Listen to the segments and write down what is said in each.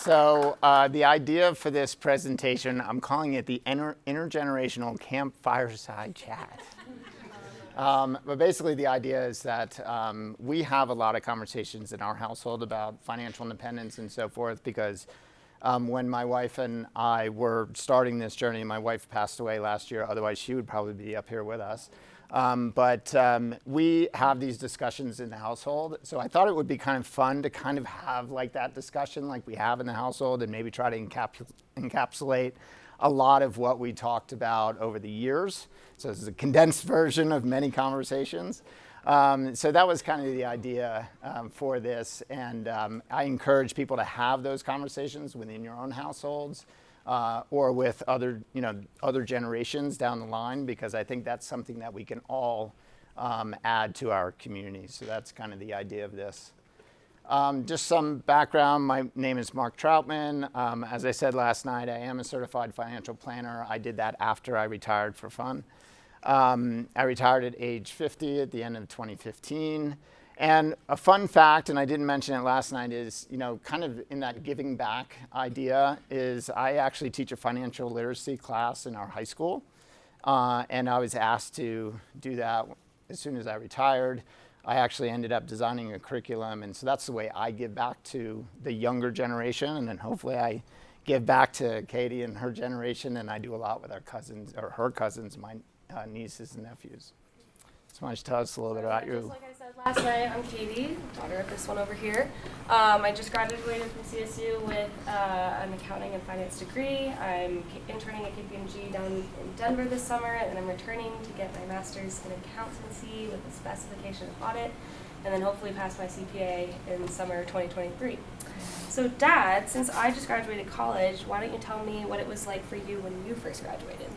So the idea for this presentation, I'm calling it the intergenerational campfireside chat. But basically the idea is that we have a lot of conversations in our household about financial independence and so forth because when my wife and I were starting this journey, my wife passed away last year, otherwise she would probably be up here with us. But we have these discussions in the household, so I thought it would be kind of fun to kind of have like that discussion like we have in the household and maybe try to encapsulate a lot of what we talked about over the years. So this is a condensed version of many conversations. So that was kind of the idea for this, and I encourage people to have those conversations within your own households. Or with other generations down the line, because I think that's something that we can all add to our community. So that's kind of the idea of this. Just some background. My name is Mark Trautman. As I said last night, I am a certified financial planner. I did that after I retired for fun. I retired at age 50 at the end of 2015. And a fun fact, and I didn't mention it last night, is, kind of in that giving back idea, is I actually teach a financial literacy class in our high school. And I was asked to do that as soon as I retired. I actually ended up designing a curriculum, and so that's the way I give back to the younger generation, and then hopefully I give back to Katie and her generation, and I do a lot with our cousins, or her cousins, my nieces and nephews. So why don't you tell us a little bit about you? Just like I said last night, I'm Katie, daughter of this one over here. I just graduated from CSU with an accounting and finance degree. I'm interning at KPMG down in Denver this summer, and I'm returning to get my master's in accountancy with a specification of audit, and then hopefully pass my CPA in summer 2023. So Dad, since I just graduated college, why don't you tell me what it was like for you when you first graduated?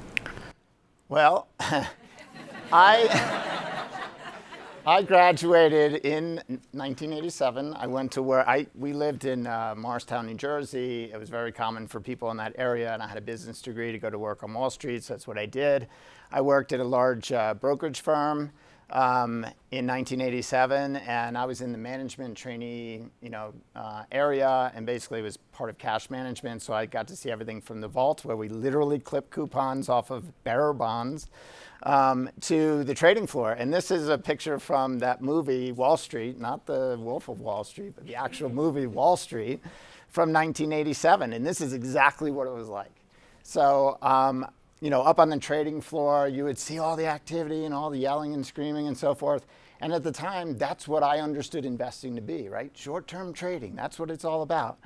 Well, I graduated in 1987. I went to we lived in Morristown, New Jersey. It was very common for people in that area, and I had a business degree to go to work on Wall Street, so that's what I did. I worked at a large brokerage firm in 1987, and I was in the management trainee area, and basically it was part of cash management, so I got to see everything from the vault, where we literally clip coupons off of bearer bonds, to the trading floor. And this is a picture from that movie, Wall Street, not the Wolf of Wall Street, but the actual movie Wall Street from 1987. And this is exactly what it was like. So, up on the trading floor, you would see all the activity and all the yelling and screaming and so forth. And at the time, that's what I understood investing to be, right? Short-term trading, that's what it's all about.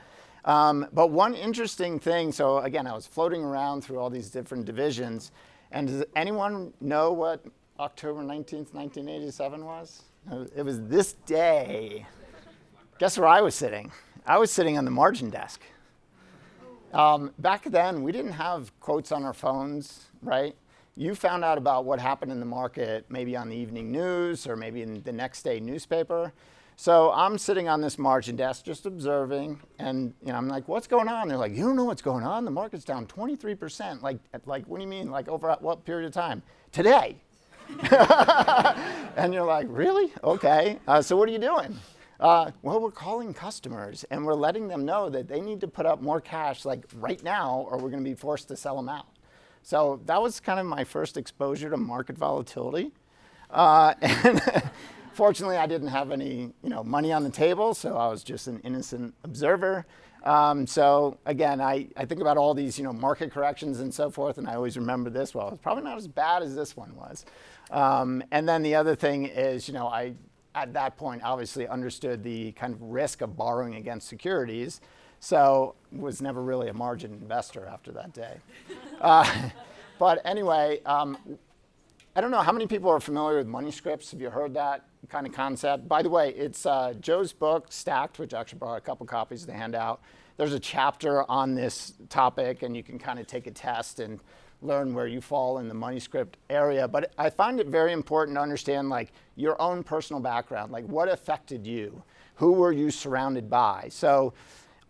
But one interesting thing, so again, I was floating around through all these different divisions. And does anyone know what October 19th, 1987 was? It was this day. Guess where I was sitting? I was sitting on the margin desk. Back then, we didn't have quotes on our phones, right? You found out about what happened in the market maybe on the evening news or maybe in the next day newspaper. So I'm sitting on this margin desk just observing, and I'm like, what's going on? They're like, you don't know what's going on? The market's down 23%. Like, what do you mean? Like, over at what period of time? Today. And you're like, really? Okay. So what are you doing? Well, we're calling customers, and we're letting them know that they need to put up more cash like right now, or we're going to be forced to sell them out. So that was kind of my first exposure to market volatility. And fortunately, I didn't have any, money on the table, so I was just an innocent observer. So again, I think about all these, market corrections and so forth, and I always remember this. Well, it's probably not as bad as this one was. And then the other thing is, I at that point obviously understood the kind of risk of borrowing against securities, so was never really a margin investor after that day. But anyway. I don't know how many people are familiar with money scripts. Have you heard that kind of concept? By the way, it's Joe's book, Stacked, which I actually brought a couple copies to hand out. There's a chapter on this topic, and you can kind of take a test and learn where you fall in the money script area. But I find it very important to understand like your own personal background, like what affected you? Who were you surrounded by? So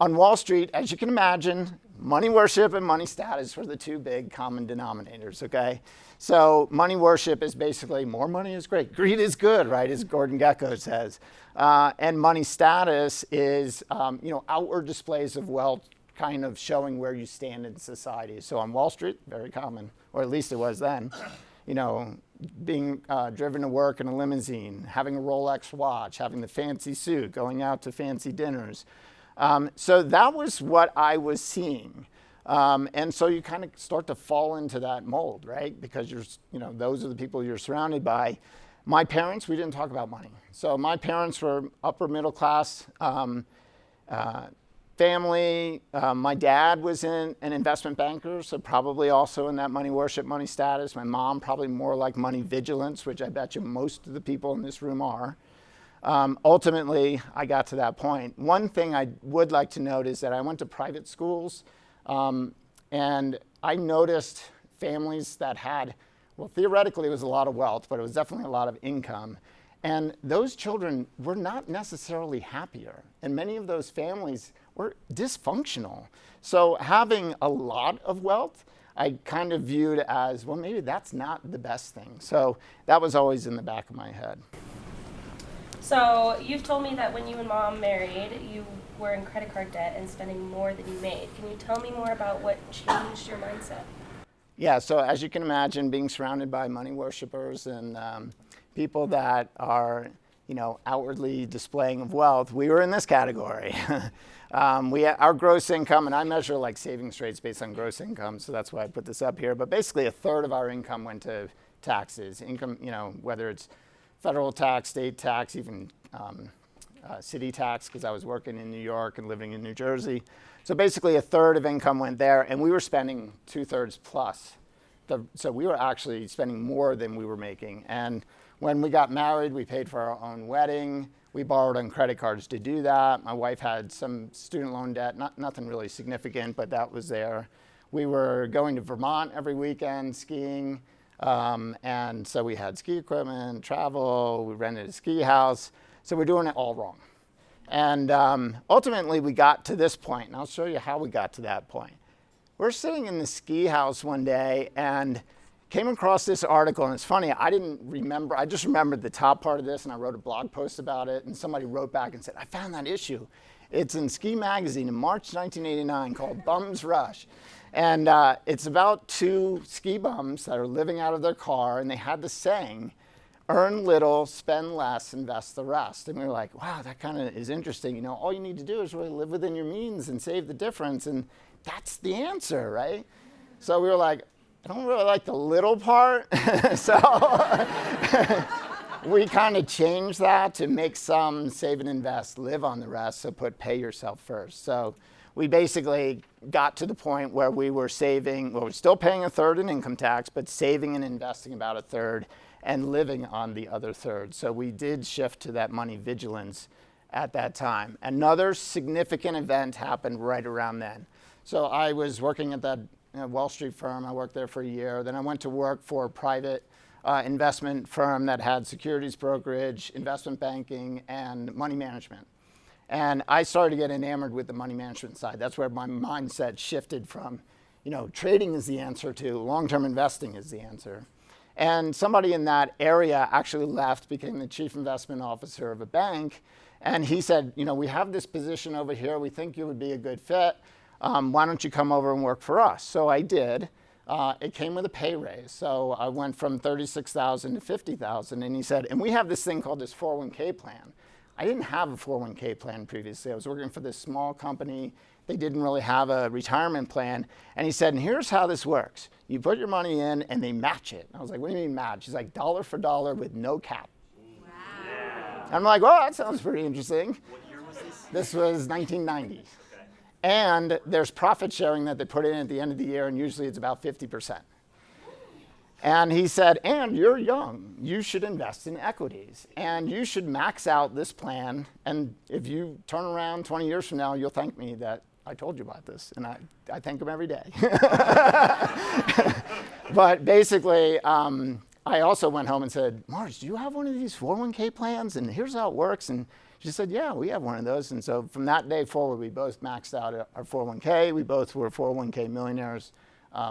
on Wall Street, as you can imagine, money worship and money status were the two big common denominators, okay? So money worship is basically more money is great. Greed is good, right, as Gordon Gekko says. And money status is, outward displays of wealth kind of showing where you stand in society. So on Wall Street, very common, or at least it was then, you know, being driven to work in a limousine, having a Rolex watch, having the fancy suit, going out to fancy dinners. So that was what I was seeing. And so you kind of start to fall into that mold, right? Because those are the people you're surrounded by. My parents, we didn't talk about money. So my parents were upper middle class family. My dad was an investment banker, so probably also in that money worship, money status. My mom probably more like money vigilance, which I bet you most of the people in this room are. Ultimately, I got to that point. One thing I would like to note is that I went to private schools, and I noticed families that had, well, theoretically it was a lot of wealth, but it was definitely a lot of income. And those children were not necessarily happier. And many of those families were dysfunctional. So having a lot of wealth, I kind of viewed as, well, maybe that's not the best thing. So that was always in the back of my head. So you've told me that when you and Mom married, you were in credit card debt and spending more than you made. Can you tell me more about what changed your mindset? Yeah, so as you can imagine, being surrounded by money worshipers and people that are, outwardly displaying of wealth, we were in this category. Our gross income, and I measure like savings rates based on gross income, so that's why I put this up here. But basically, a third of our income went to taxes. Income, whether it's federal tax, state tax, even city tax, because I was working in New York and living in New Jersey. So basically, a third of income went there, and we were spending 2/3 plus. So we were actually spending more than we were making. And when we got married, we paid for our own wedding. We borrowed on credit cards to do that. My wife had some student loan debt, nothing really significant, but that was there. We were going to Vermont every weekend skiing. And so we had ski equipment, travel, we rented a ski house. So we're doing it all wrong. And ultimately, we got to this point, and I'll show you how we got to that point. We're sitting in the ski house one day and came across this article, and it's funny, I just remembered the top part of this, and I wrote a blog post about it, and somebody wrote back and said, I found that issue. It's in Ski Magazine in March 1989 called Bums Rush. And it's about two ski bums that are living out of their car, and they had the saying, earn little, spend less, invest the rest. And we were like, wow, that kind of is interesting. All you need to do is really live within your means and save the difference, and that's the answer, right? So we were like, I don't really like the little part. So we kind of changed that to make some save and invest, live on the rest, so put pay yourself first. So we basically got to the point where we were saving, well, we're still paying a third in income tax, but saving and investing about a third and living on the other third. So we did shift to that money vigilance at that time. Another significant event happened right around then. So I was working at that Wall Street firm. I worked there for a year. Then I went to work for a private investment firm that had securities brokerage, investment banking, and money management. And I started to get enamored with the money management side. That's where my mindset shifted from, trading is the answer to long-term investing is the answer. And somebody in that area actually left, became the chief investment officer of a bank. And he said, we have this position over here. We think you would be a good fit. Why don't you come over and work for us? So I did. It came with a pay raise. So I went from $36,000 to $50,000. And he said, and we have this thing called this 401k plan. I didn't have a 401k plan previously. I was working for this small company. They didn't really have a retirement plan. And he said, and here's how this works. You put your money in and they match it. I was like, what do you mean match? He's like, dollar for dollar with no cap. Wow. Yeah. I'm like, well, that sounds pretty interesting. What year was this? This was 1990. And there's profit sharing that they put in at the end of the year, and usually it's about 50%. And he said, and you're young. You should invest in equities. And you should max out this plan. And if you turn around 20 years from now, you'll thank me that I told you about this. And I thank him every day. But basically, I also went home and said, Marge, do you have one of these 401k plans? And here's how it works. And she said, yeah, we have one of those. And so from that day forward, we both maxed out our 401k. We both were 401k millionaires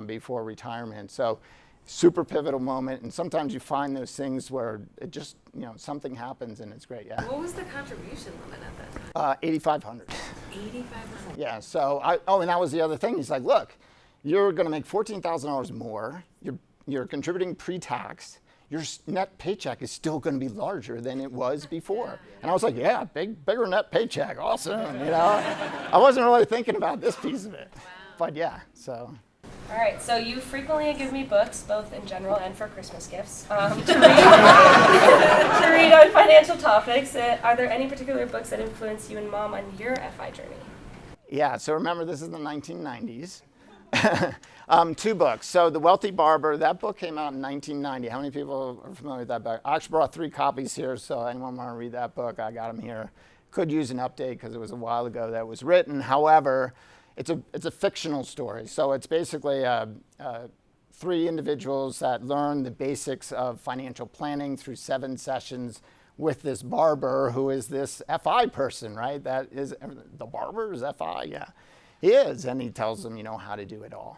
before retirement. So super pivotal moment. And sometimes you find those things where it just, something happens and it's great. Yeah. What was the contribution limit at that time? $8,500. 85%. Yeah, so and that was the other thing. He's like, look, you're going to make $14,000 more. You're contributing pre-tax. Your net paycheck is still going to be larger than it was before. And I was like, yeah, bigger net paycheck, awesome. I wasn't really thinking about this piece of it. Wow. But yeah, so. All right, so you frequently give me books, both in general and for Christmas gifts, to read on financial topics. Are there any particular books that influence you and Mom on your FI journey? Yeah, so remember, this is the 1990s. 2 books. So The Wealthy Barber, that book came out in 1990. How many people are familiar with that book? I actually brought 3 copies here, so anyone want to read that book, I got them here. Could use an update because it was a while ago that it was written. However, it's a fictional story. So it's basically 3 individuals that learn the basics of financial planning through 7 sessions with this barber who is this FI person, right? That is, the barber is FI, yeah. He is, and he tells them, how to do it all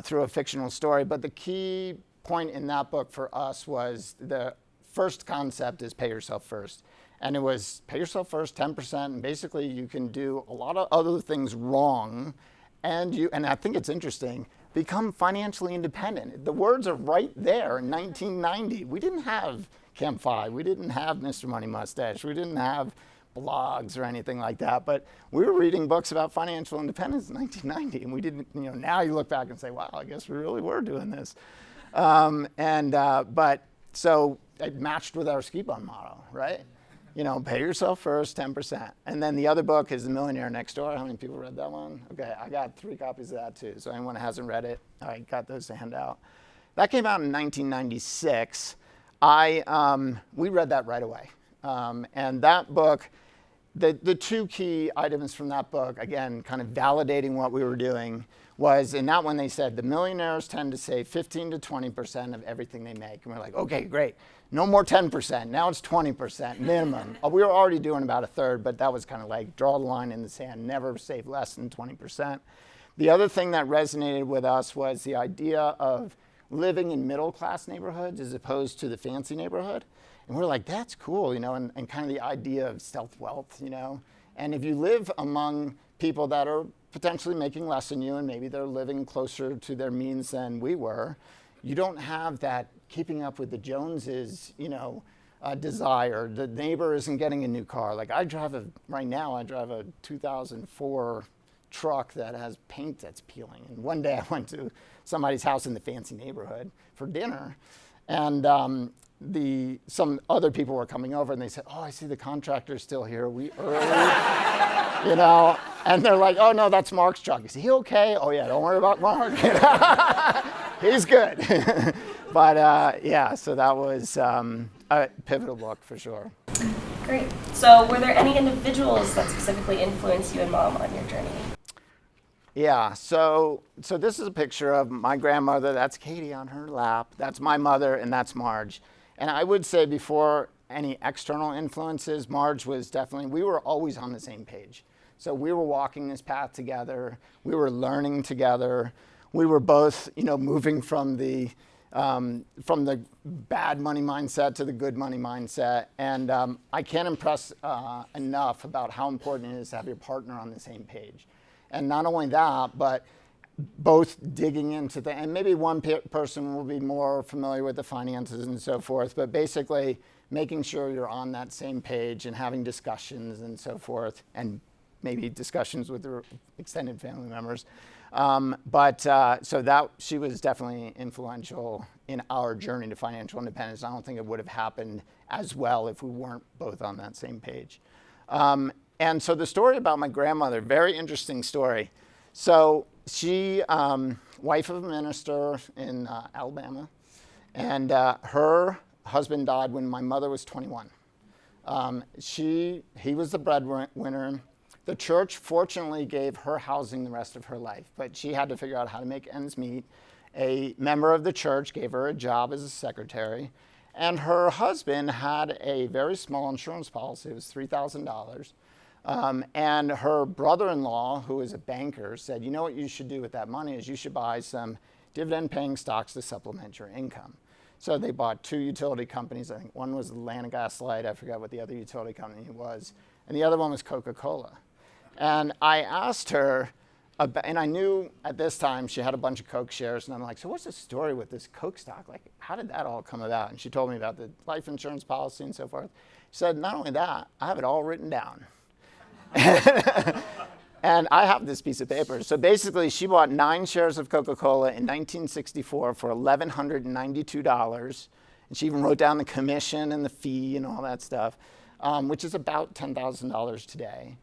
through a fictional story. But the key point in that book for us was the first concept is pay yourself first. And it was pay yourself first, 10%, and basically you can do a lot of other things wrong, and I think it's interesting, become financially independent. The words are right there in 1990. We didn't have Camp 5, we didn't have Mr. Money Mustache, we didn't have blogs or anything like that, but we were reading books about financial independence in 1990, and we didn't, now you look back and say, wow, I guess we really were doing this. But so it matched with our ski bum motto, right? Pay yourself first, 10%. And then the other book is The Millionaire Next Door. How many people read that one? Okay, I got 3 copies of that too. So anyone that hasn't read it, I got those to hand out. That came out in 1996. We read that right away. And that book, the 2 key items from that book, again, kind of validating what we were doing, was in that one they said the millionaires tend to save 15 to 20% of everything they make. And we're like, okay, great. No more 10%. Now it's 20% minimum. We were already doing about a third, but that was kind of like draw the line in the sand, never save less than 20%. The other thing that resonated with us was the idea of living in middle-class neighborhoods as opposed to the fancy neighborhood. And we're like, that's cool, and kind of the idea of stealth wealth, And if you live among people that are potentially making less than you and maybe they're living closer to their means than we were, you don't have that keeping up with the Joneses, desire. The neighbor isn't getting a new car. Like right now I drive a 2004 truck that has paint that's peeling. And one day I went to somebody's house in the fancy neighborhood for dinner, and some other people were coming over and they said, oh, I see the contractor's still here. Are we early? And they're like, oh, no, that's Mark's truck. Is he okay? Oh, yeah, don't worry about Mark. He's good. But, so that was a pivotal book for sure. Great. So were there any individuals that specifically influenced you and Mom on your journey? Yeah, so this is a picture of my grandmother. That's Katie on her lap. That's my mother, and that's Marge. And I would say before any external influences, Marge was definitely, we were always on the same page. So we were walking this path together. We were learning together. We were both, moving from the bad money mindset to the good money mindset. And I can't impress enough about how important it is to have your partner on the same page. And not only that, but both digging into and maybe one person will be more familiar with the finances and so forth, but basically making sure you're on that same page and having discussions and so forth, and maybe discussions with the extended family members. So that she was definitely influential in our journey to financial independence. I don't think it would have happened as well if we weren't both on that same page. And so the story about my grandmother, very interesting story. So she, wife of a minister in Alabama, and her husband died when my mother was 21. He was the breadwinner. The church fortunately gave her housing the rest of her life, but she had to figure out how to make ends meet. A member of the church gave her a job as a secretary, and her husband had a very small insurance policy. It was $3,000. And her brother-in-law, who is a banker, said, you know what you should do with that money is you should buy some dividend-paying stocks to supplement your income. So they bought 2 utility companies. I think one was Atlanta Gas Light. I forgot what the other utility company was. And the other one was Coca-Cola. And I asked her, and I knew at this time she had a bunch of Coke shares, and I'm like, so what's the story with this Coke stock? Like, how did that all come about? And she told me about the life insurance policy and so forth. She said, not only that, I have it all written down. And I have this piece of paper. So basically, she bought 9 shares of Coca-Cola in 1964 for $1,192. And she even wrote down the commission and the fee and all that stuff, which is about $10,000 today.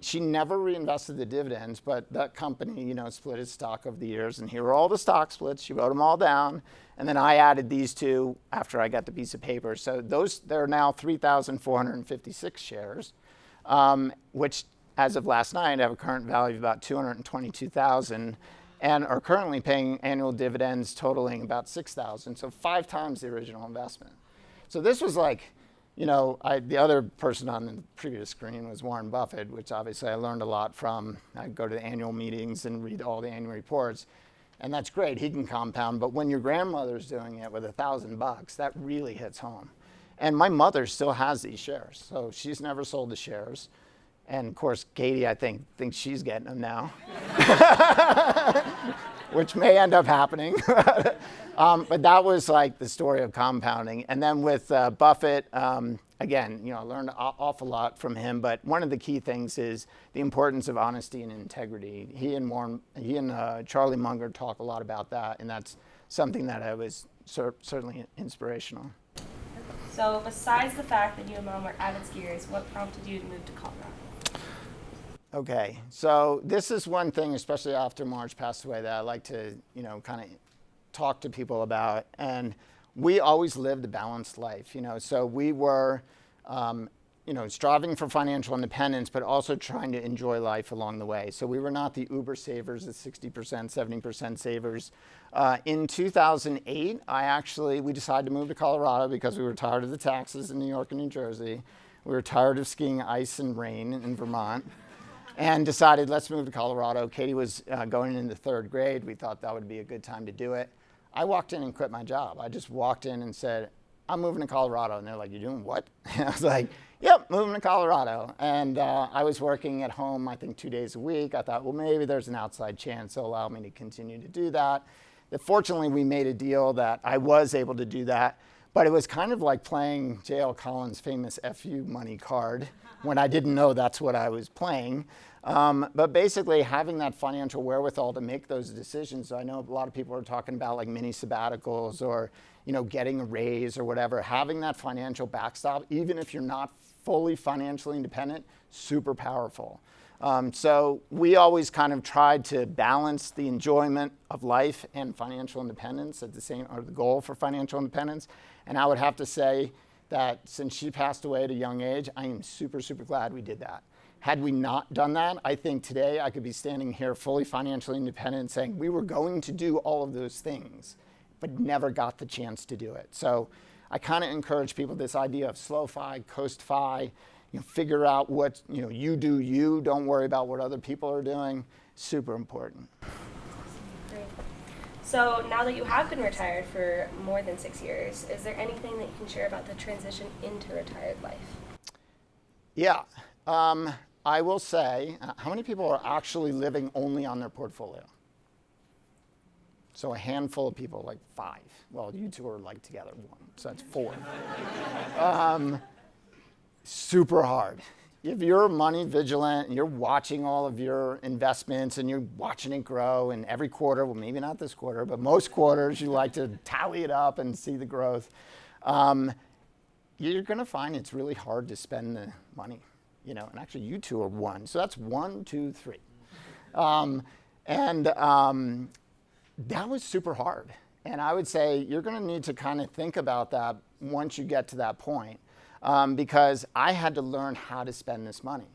She never reinvested the dividends, but that company, split its stock over the years. And here are all the stock splits. She wrote them all down. And then I added these two after I got the piece of paper. So there are now 3,456 shares, which as of last night have a current value of about $222,000 and are currently paying annual dividends totaling about $6,000, so 5 times the original investment. So this was like, the other person on the previous screen was Warren Buffett, which obviously I learned a lot from. I go to the annual meetings and read all the annual reports, and that's great. He can compound, but when your grandmother's doing it with $1,000, that really hits home. And my mother still has these shares, so she's never sold the shares. And of course, Katie, I think, thinks she's getting them now, which may end up happening. But that was like the story of compounding. And then with Buffett, again, I learned an awful lot from him. But one of the key things is the importance of honesty and integrity. He and Charlie Munger talk a lot about that, and that's something that I was certainly inspirational. So besides the fact that you and Mom were avid skiers, what prompted you to move to Colorado? Okay, so this is one thing, especially after Marge passed away, that I like to, kind of talk to people about. And we always lived a balanced life, So we were, striving for financial independence, but also trying to enjoy life along the way. So we were not the uber savers, the 60%, 70% savers. In 2008, we decided to move to Colorado because we were tired of the taxes in New York and New Jersey. We were tired of skiing ice and rain in Vermont. And decided, let's move to Colorado. Katie was going into 3rd grade. We thought that would be a good time to do it. I walked in and quit my job. I just walked in and said, I'm moving to Colorado. And they're like, you're doing what? And I was like, yep, moving to Colorado. And I was working at home, I think 2 days a week. I thought, well, maybe there's an outside chance they'll allow me to continue to do that. Fortunately, we made a deal that I was able to do that. But it was kind of like playing J.L. Collins' famous FU money card when I didn't know that's what I was playing. But basically having that financial wherewithal to make those decisions. I know a lot of people are talking about like mini sabbaticals or, getting a raise or whatever. Having that financial backstop, even if you're not fully financially independent, super powerful. So we always kind of tried to balance the enjoyment of life and financial independence or the goal for financial independence. And I would have to say that since she passed away at a young age, I am super, super glad we did that. Had we not done that, I think today I could be standing here fully financially independent saying we were going to do all of those things, but never got the chance to do it. So I kind of encourage people this idea of slow-fi, coast-fi, figure out what you do you, don't worry about what other people are doing. Super important. Great. So now that you have been retired for more than 6 years, is there anything that you can share about the transition into retired life? Yeah. I will say, how many people are actually living only on their portfolio? So a handful of people, like 5. Well, you two are like together 1, so that's 4. Super hard. If you're money vigilant and you're watching all of your investments and you're watching it grow, and every quarter, well, maybe not this quarter, but most quarters, you like to tally it up and see the growth, you're going to find it's really hard to spend the money. And actually you two are 1. So that's 1, 2, 3. That was super hard. And I would say you're going to need to kind of think about that once you get to that point. Because I had to learn how to spend this money.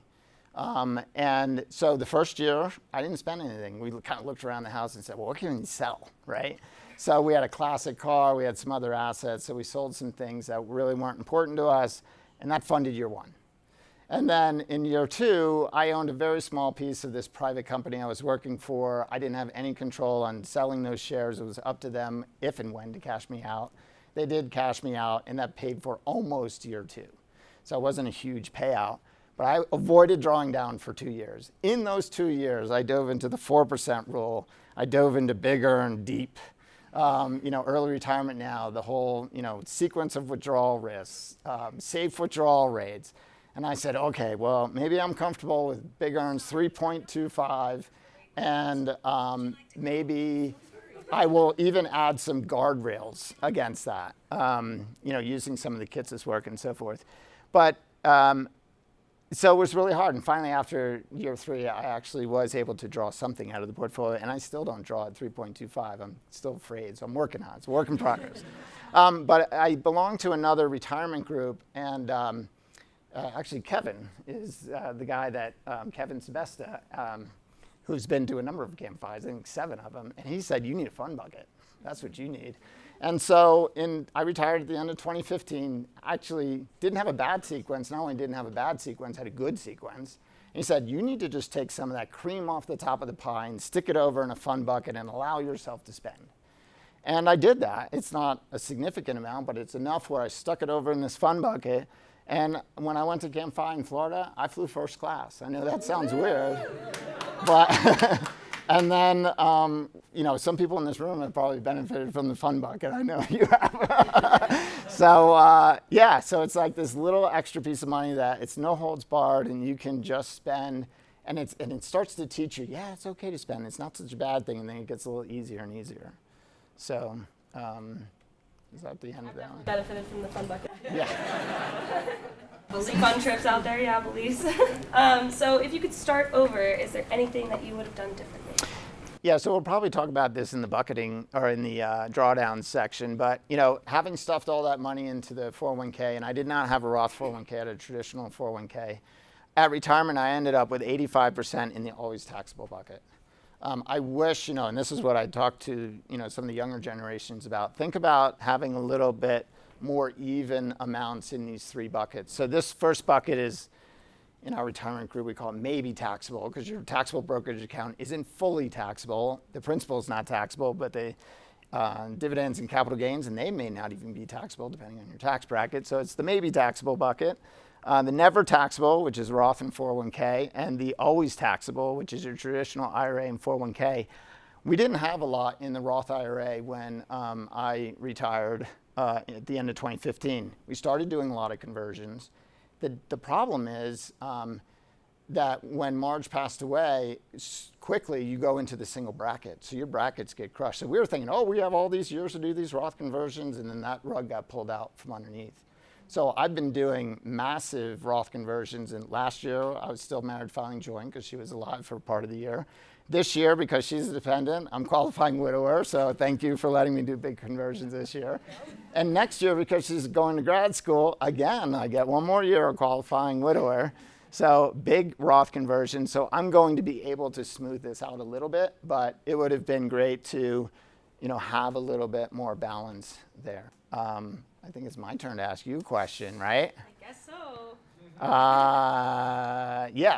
And so the first year, I didn't spend anything. We kind of looked around the house and said, well, what can we sell, right? So we had a classic car. We had some other assets. So we sold some things that really weren't important to us. And that funded year 1. And then in year 2, I owned a very small piece of this private company I was working for. I didn't have any control on selling those shares. It was up to them if and when to cash me out. They did cash me out, and that paid for almost year 2. So it wasn't a huge payout. But I avoided drawing down for 2 years. In those 2 years, I dove into the 4% rule. I dove into big earn, deep, early retirement now, the whole, sequence of withdrawal risks, safe withdrawal rates. And I said, okay, well, maybe I'm comfortable with big earns 3.25, and maybe I will even add some guardrails against that, using some of the kits' work and so forth. But so it was really hard. And finally, after year 3, I actually was able to draw something out of the portfolio. And I still don't draw at 3.25. I'm still afraid. So I'm working on it. It's a work in progress. But I belong to another retirement group. And actually, Kevin is the guy that, Kevin Sebesta, who's been to a number of campfires, I think 7 of them. And he said, you need a fund bucket. That's what you need. And so I retired at the end of 2015, actually didn't have a bad sequence. Not only didn't have a bad sequence, had a good sequence. And he said, you need to just take some of that cream off the top of the pie and stick it over in a fund bucket and allow yourself to spend. And I did that. It's not a significant amount, but it's enough where I stuck it over in this fund bucket. And when I went to Camp Fire in Florida, I flew first class. I know that sounds weird, but... And then, some people in this room have probably benefited from the fund bucket. I know you have. So it's like this little extra piece of money that it's no holds barred, and you can just spend. And it starts to teach you, it's okay to spend. It's not such a bad thing, and then it gets a little easier and easier. So, is that the end of that one? Benefited from the fund bucket. Yeah. Some fun trips out there, yeah, Belize. So if you could start over, is there anything that you would have done differently? Yeah, so we'll probably talk about this in the bucketing or in the drawdown section. But, having stuffed all that money into the 401k, and I did not have a Roth 401k, I had a traditional 401k. At retirement, I ended up with 85% in the always taxable bucket. I wish, and this is what I talked to, some of the younger generations about. Think about having a little bit more even amounts in these 3 buckets. So this first bucket is, in our retirement group, we call it maybe taxable, because your taxable brokerage account isn't fully taxable. The principal is not taxable, but the dividends and capital gains, and they may not even be taxable depending on your tax bracket. So it's the maybe taxable bucket. The never taxable, which is Roth and 401k, and the always taxable, which is your traditional IRA and 401k. We didn't have a lot in the Roth IRA when I retired at the end of 2015. We started doing a lot of conversions. The problem is that when Marge passed away, quickly you go into the single bracket. So your brackets get crushed. So we were thinking, we have all these years to do these Roth conversions, and then that rug got pulled out from underneath. So I've been doing massive Roth conversions, and last year I was still married filing joint because she was alive for part of the year. This year, because she's a dependent, I'm qualifying widower, so thank you for letting me do big conversions this year. And next year, because she's going to grad school, again, I get 1 more year of qualifying widower. So big Roth conversion. So I'm going to be able to smooth this out a little bit, but it would have been great to, have a little bit more balance there. I think it's my turn to ask you a question, right? I guess so.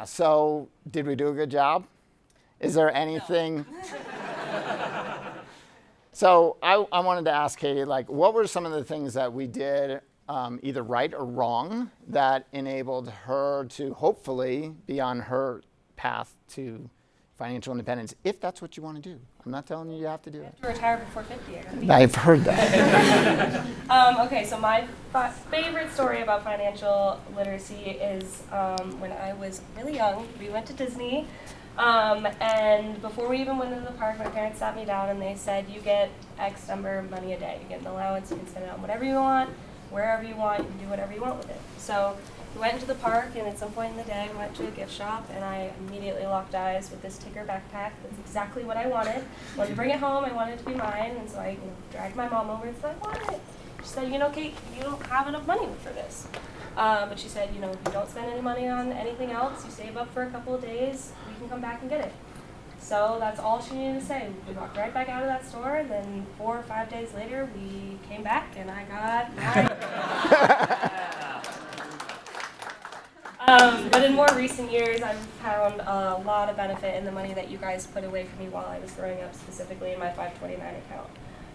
So did we do a good job? Is there anything? No. So I wanted to ask Katie, what were some of the things that we did either right or wrong that enabled her to hopefully be on her path to financial independence, if that's what you want to do? I'm not telling you have to do it. To retire before 50. I've heard that. Okay, so my favorite story about financial literacy is when I was really young. We went to Disney. And before we even went into the park, my parents sat me down and they said, you get X number of money a day. You get an allowance, you can spend it on whatever you want, wherever you want, you can do whatever you want with it. So we went into the park, and at some point in the day, we went to a gift shop, and I immediately locked eyes with this Tigger backpack. That's exactly what I wanted. I wanted to bring it home, I wanted it to be mine, and so I dragged my mom over and said, I want it. She said, Kate, you don't have enough money for this. But she said, you don't spend any money on anything else. You save up for a couple of days. We can come back and get it. So that's all she needed to say. We walked right back out of that store, and then 4 or 5 days later, we came back, and I got married. But in more recent years, I've found a lot of benefit in the money that you guys put away for me while I was growing up, specifically in my 529 account.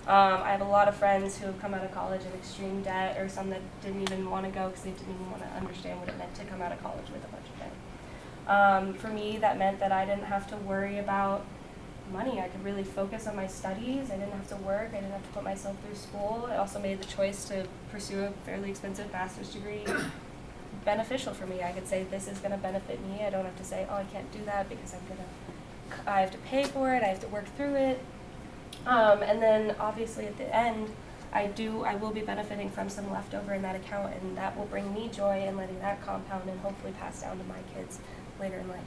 I have a lot of friends who have come out of college in extreme debt, or some that didn't even want to go because they didn't even want to understand what it meant to come out of college with a bunch of debt. For me, that meant that I didn't have to worry about money. I could really focus on my studies. I didn't have to work. I didn't have to put myself through school. I also made the choice to pursue a fairly expensive master's degree beneficial for me. I could say this is going to benefit me. I don't have to say, oh, I can't do that because I have to pay for it. I have to work through it. And then obviously at the end, I will be benefiting from some leftover in that account, and that will bring me joy in letting that compound and hopefully pass down to my kids later in life.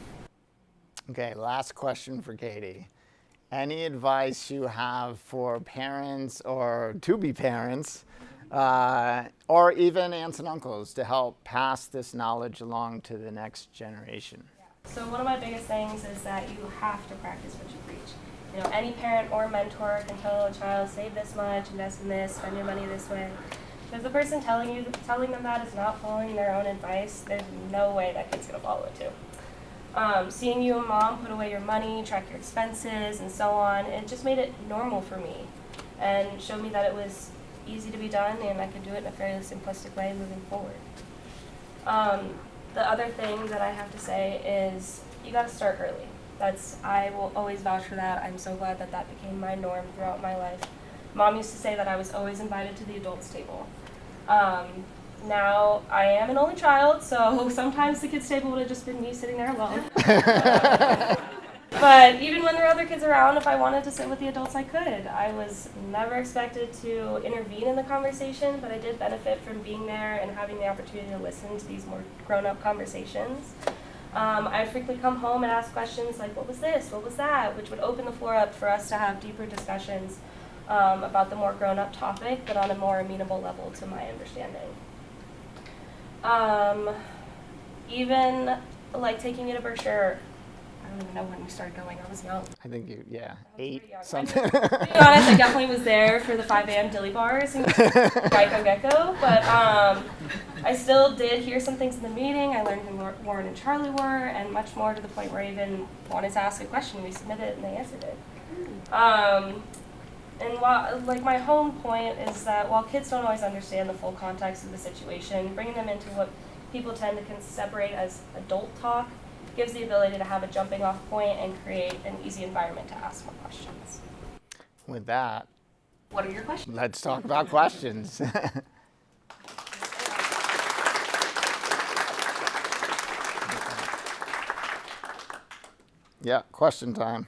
Okay, last question for Katie. Any advice you have for parents or to-be parents, or even aunts and uncles, to help pass this knowledge along to the next generation? So one of my biggest things is that you have to practice what you preach. You know, any parent or mentor can tell a child, save this much, invest in this, spend your money this way. If the person telling them that is not following their own advice, there's no way that kid's going to follow it too. Seeing you and mom put away your money, track your expenses, and so on, it just made it normal for me and showed me that it was easy to be done and I could do it in a fairly simplistic way moving forward. The other thing that I have to say is you got to start early. I will always vouch for that. I'm so glad that that became my norm throughout my life. Mom used to say that I was always invited to the adults table. Now, I am an only child, so sometimes the kids' table would have just been me sitting there alone. But even when there were other kids around, if I wanted to sit with the adults, I could. I was never expected to intervene in the conversation, but I did benefit from being there and having the opportunity to listen to these more grown-up conversations. I'd frequently come home and ask questions like, what was this, what was that, which would open the floor up for us to have deeper discussions about the more grown-up topic, but on a more amenable level to my understanding. Even like taking me to brochure. I don't even know when we started going. I was young. I think you, yeah, pretty 8 young. something. To be honest, I definitely was there for the 5 a.m. dilly bars and Geico Gecko, but I still did hear some things in the meeting. I learned who Warren and Charlie were, and much more, to the point where I even wanted to ask a question. We submitted it and they answered it. And while, like, my home point is that while kids don't always understand the full context of the situation, bringing them into what people tend to separate as adult talk gives the ability to have a jumping off point and create an easy environment to ask more questions. With that, What are your questions? let's talk about questions. Yeah, question time.